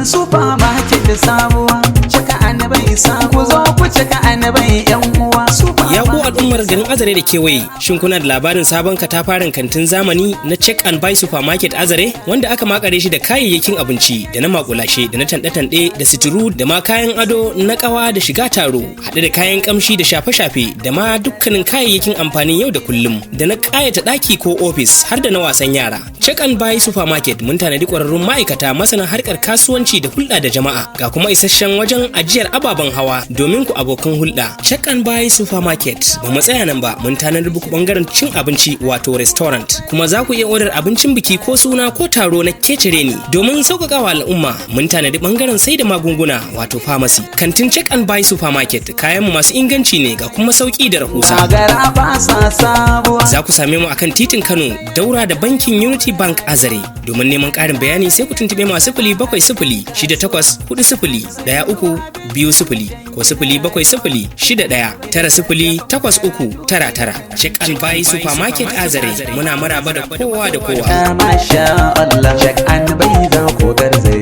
supermarket da sabuwa cika annabai sabuwa ku zo ku cika annabai yan uwa. Ya ku al'ummar garin Azare da kewaye, shin kuna da labarin sabon katafaren kantin zamani na Check and Buy Supermarket Azare wanda aka makare shi da kayayyakin abinci da na makulashe da na tanɗe-tanɗe da suturu da ma kayan ado na kawa da shiga taro haɗe da kayan kamshi da shafe-shafe da ma dukkanin kayayyakin amfanin yau da kullum da na ƙayata ɗaki ko ofis har da na wasan yara. Check and Buy Supermarket mun tanadi ƙwararrun ma'aikata masana harkar kasuwanci da hulɗa da jama'a ga kuma isasshen wajen ajiyar ababen hawa domin ku abokan hulɗa. Check and Buy Supermarket ba mu tsaya nan ba, mun tanadi muku bangaren cin abinci wato restaurant, kuma za ku iya odar abincin biki ko suna ko taro na kecere ni domin sauƙaƙawa al'umma. Mun tanadi bangaren sai da magunguna wato pharmacy. Kantin Check and Buy Supermarket kayan mu masu inganci ne ga kuma sauki da rahusa. Za ku same mu akan titin Kano daura da bankin Unity Bank Azare. Domin neman ƙarin bayani sai ku tuntube mu a 07068401320 ko 07061908399. Check and Buy Supermarket Azare muna maraba da kowa da kowa. Masha Allah, Check and Buy za ku garzaya.